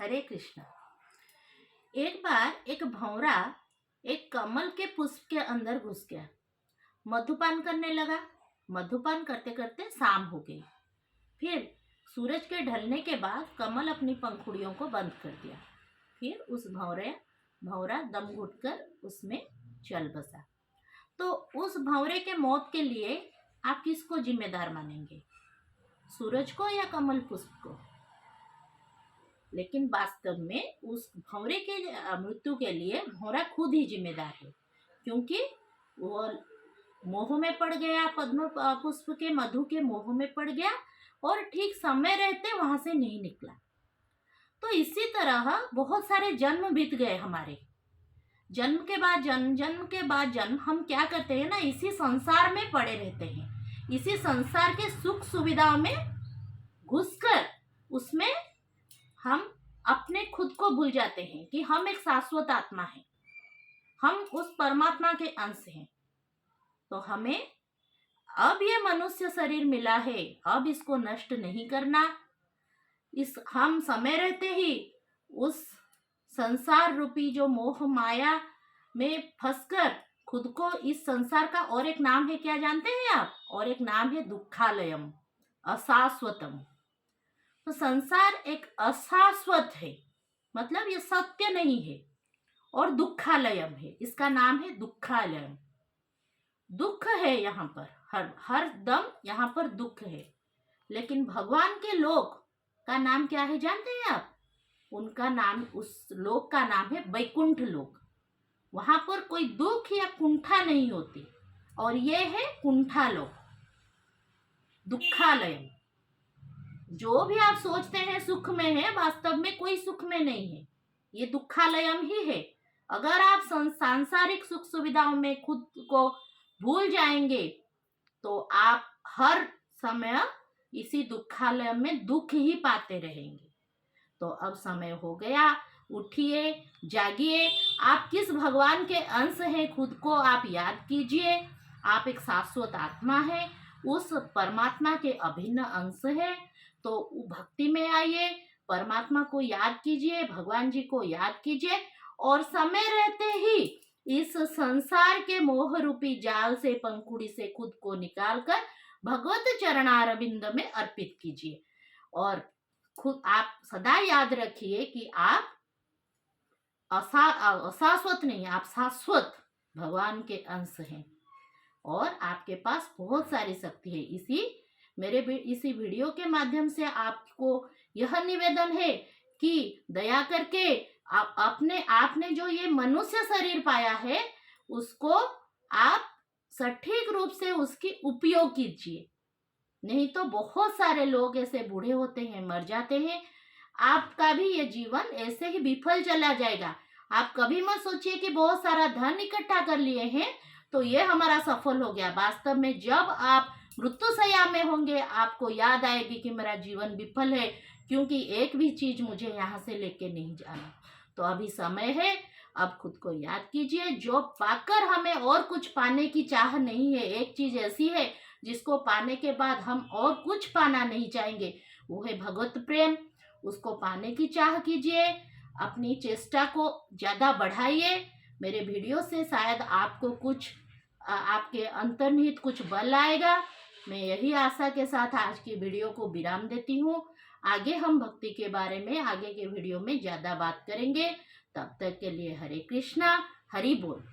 हरे कृष्ण। एक बार एक भंवरा एक कमल के पुष्प के अंदर घुस गया, मधुपान करने लगा। मधुपान करते करते शाम हो गई। फिर सूरज के ढलने के बाद कमल अपनी पंखुड़ियों को बंद कर दिया। फिर उस भंवरा दम घुटकर उसमें चल बसा। तो उस भंवरे के मौत के लिए आप किसको जिम्मेदार मानेंगे, सूरज को या कमल पुष्प को? लेकिन वास्तव में उस भंवरे के मृत्यु के लिए भंवरा खुद ही जिम्मेदार है, क्योंकि वो मोह में पड़ गया, पद्म पुष्प के मधु के मोह में पड़ गया और ठीक समय रहते वहां से नहीं निकला। तो इसी तरह बहुत सारे जन्म बीत गए हमारे। जन्म के बाद जन्म, जन्म के बाद जन्म, हम क्या करते हैं ना, इसी संसार में पड़े रहते हैं। इसी संसार के सुख सुविधाओं में घुसकर उसमें हम अपने खुद को भूल जाते हैं कि हम एक शाश्वत आत्मा हैं, हम उस परमात्मा के अंश हैं। तो हमें अब ये मनुष्य शरीर मिला है, अब इसको नष्ट नहीं करना। हम समय रहते ही उस संसार रूपी जो मोह माया में फंसकर खुद को, इस संसार का और एक नाम है, क्या जानते हैं आप? और एक नाम है दुखालयम, अशाश्वतम। तो संसार एक अशाश्वत है, मतलब ये सत्य नहीं है, और दुखालयम है, इसका नाम है दुखालयम। दुख है यहाँ पर, हर दम यहाँ पर दुख है। लेकिन भगवान के लोक का नाम क्या है जानते हैं आप? उनका नाम, उस लोक का नाम है वैकुंठ लोक। वहां पर कोई दुख या कुंठा नहीं होती, और ये है कुंठा लोक, दुखालयम। जो भी आप सोचते हैं सुख में है, वास्तव में कोई सुख में नहीं है, ये दुखालयम ही है। अगर आप सांसारिक सुख सुविधाओं में खुद को भूल जाएंगे तो आप हर समय इसी दुखालय में दुख ही पाते रहेंगे। तो अब समय हो गया, उठिए, जागिए। आप किस भगवान के अंश हैं, खुद को आप याद कीजिए। आप एक शाश्वत आत्मा है, उस परमात्मा के अभिन्न अंश है। तो भक्ति में आइए, परमात्मा को याद कीजिए, भगवान जी को याद कीजिए, और समय रहते ही इस संसार के मोह रूपी जाल से, पंखुड़ी से खुद को निकालकर भगवत चरणारविंद में अर्पित कीजिए। और खुद आप सदा याद रखिए कि आप अशाश्वत नहीं, आप शाश्वत भगवान के अंश हैं, और आपके पास बहुत सारी शक्ति है। इसी वीडियो के माध्यम से आपको यह निवेदन है कि दया करके आपने जो ये मनुष्य शरीर पाया है, उसको आप सटीक रूप से उसकी उपयोग कीजिए। नहीं तो बहुत सारे लोग ऐसे बूढ़े होते हैं, मर जाते हैं। आपका भी ये जीवन ऐसे ही विफल चला जाएगा। आप कभी मत सोचिए कि बहुत सारा धन इकट्ठा कर लिए हैं तो ये हमारा सफल हो गया। वास्तव में जब आप मृत्युशैया में होंगे, आपको याद आएगी कि मेरा जीवन विफल है, क्योंकि एक भी चीज मुझे यहाँ से लेके नहीं जाना। तो अभी समय है, अब खुद को याद कीजिए। जो पाकर हमें और कुछ पाने की चाह नहीं है, एक चीज ऐसी है जिसको पाने के बाद हम और कुछ पाना नहीं चाहेंगे, वो है भगवत प्रेम। उसको पाने की चाह कीजिए, अपनी चेष्टा को ज्यादा बढ़ाइए। मेरे वीडियो से शायद आपको कुछ आपके अंतर्निहित कुछ बल आएगा। मैं यही आशा के साथ आज की वीडियो को विराम देती हूँ। आगे हम भक्ति के बारे में आगे के वीडियो में ज्यादा बात करेंगे। तब तक के लिए हरे कृष्णा, हरि बोल।